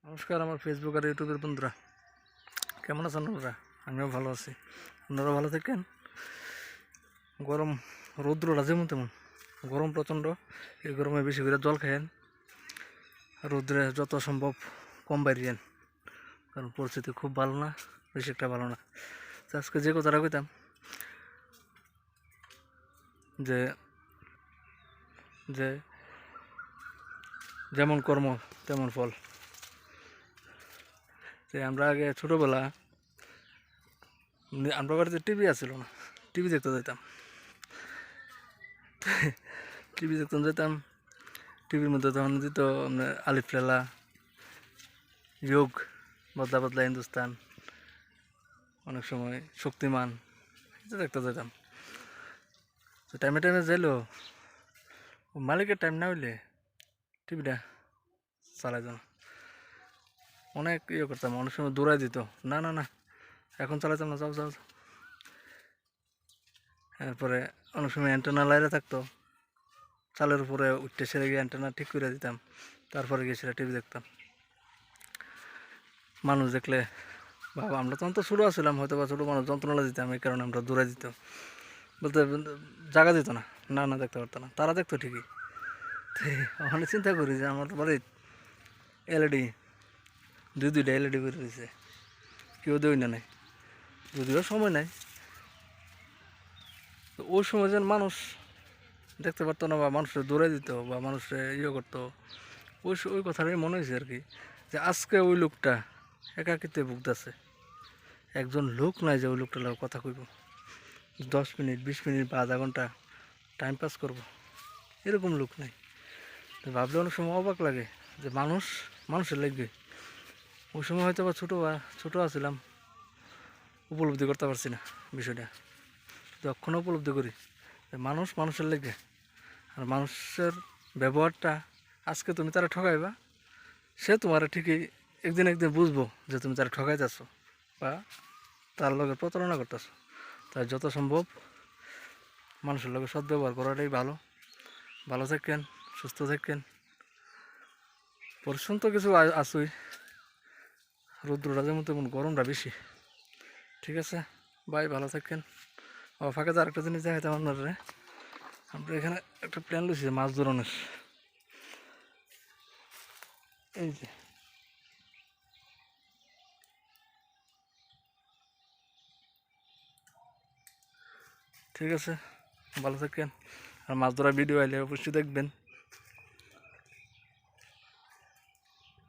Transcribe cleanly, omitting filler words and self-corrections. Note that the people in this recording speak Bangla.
নমস্কার আমার ফেসবুক আর ইউটিউবের বন্ধুরা, কেমন আছেন আপনারা? আমিও ভালো আছি, আপনারা ভালো থাকেন। গরম রৌদ্রটা যেমন তেমন গরম প্রচণ্ড। এই গরমে বেশি করে জল খাইয়েন, রৌদ্রে যত সম্ভব কম বাইরেন, কারণ পরিস্থিতি খুব ভালো না, বেশি একটা ভালো না। তো আজকে যে কথাটা কইতাম যে যে যেমন কর্ম তেমন ফল। যে আমরা আগে ছোটোবেলা আমরা বাড়িতে টিভি আসছিল না, টিভি দেখতে যেতাম, টিভি দেখতে যেতাম। টিভির মধ্যে তখন দিত আপনার আলিফ লেলা, যোগ, বদলা বদলা হিন্দুস্তান, অনেক সময় শক্তিমান, এটা দেখতে যেতাম। তো টাইমে টাইমে যাইলো মালিকের টাইম না হইলে টিভিটা চালাই না, অনেক ইয়ে করতাম, অনেক সময় দৌড়াই দিত, না না না এখন চালাইতাম না, যাও যাও। এরপরে অনেক সময় অ্যান্টেনা লাইরে থাকতো, চালের উপরে উঠতে সেরে গিয়ে অ্যান্টেনা ঠিক করে দিতাম, তারপরে গিয়ে সেটা টিভি দেখতাম। মানুষ দেখলে বাবা, আমরা তখন তো ছোটো আসছিলাম, হয়তো বা ছোটো মানুষ যন্ত্রণা দিতাম, এই কারণে আমরা দৌড়াই দিতাম, বলতে জায়গা দিত না, না না দেখতে পারতো না, তারা দেখতো ঠিকই। ওখানে চিন্তা করি যে আমার বাড়ি এলইডি দুইটা এলইডি করে দিয়েছে, কেউ দেই না নাই, যদিও সময় নাই। তো ওই সময় যেন মানুষ দেখতে পারতো না, বা মানুষের দৌড়াই দিত, বা মানুষের ইয়ে করতো, ওই কথাটাই মনে হয়েছে আর কি, যে আজকে ওই লোকটা একাকিত্বে ভুগতেছে, একজন লোক নাই যে ওই লোকটার লগে কথা কইব, 10 মিনিট 20 মিনিট বা আধা ঘন্টা টাইম পাস করবো, এরকম লোক নাই। তো ভাবলে অনেক সময় অবাক লাগে যে মানুষের লাগবে। ওই সময় হয়তো বা ছোটো আছিলাম, উপলব্ধি করতে পারছি না বিষয়টা, যখন উপলব্ধি করি যে মানুষের লাগবে। আর মানুষের ব্যবহারটা, আজকে তুমি তারা ঠকাইবা, সে তোমার ঠিকই একদিন বুঝবো যে তুমি তারা ঠকাইতেছো বা তার লগে প্রতারণা করতেছো। তাই যত সম্ভব মানুষের লগে সদ্ব্যবহার করাটাই ভালো। ভালো থাকেন, সুস্থ থাকেন। পরিশ্রম তো কিছু আসুই, রৌদ্রটা যেমন তেমন গরমটা বেশি। ঠিক আছে ভাই, ভালো থাকেন। ফাঁকে তো আরেকটা জিনিস দেখাইতাম আপনারা, আমরা এখানে একটা প্ল্যান লইছি মাছ ধরনের। এই যে ঠিক আছে, ভালো থাকেন। আর মাছ ধরার ভিডিও আইলে অবশ্যই দেখবেন।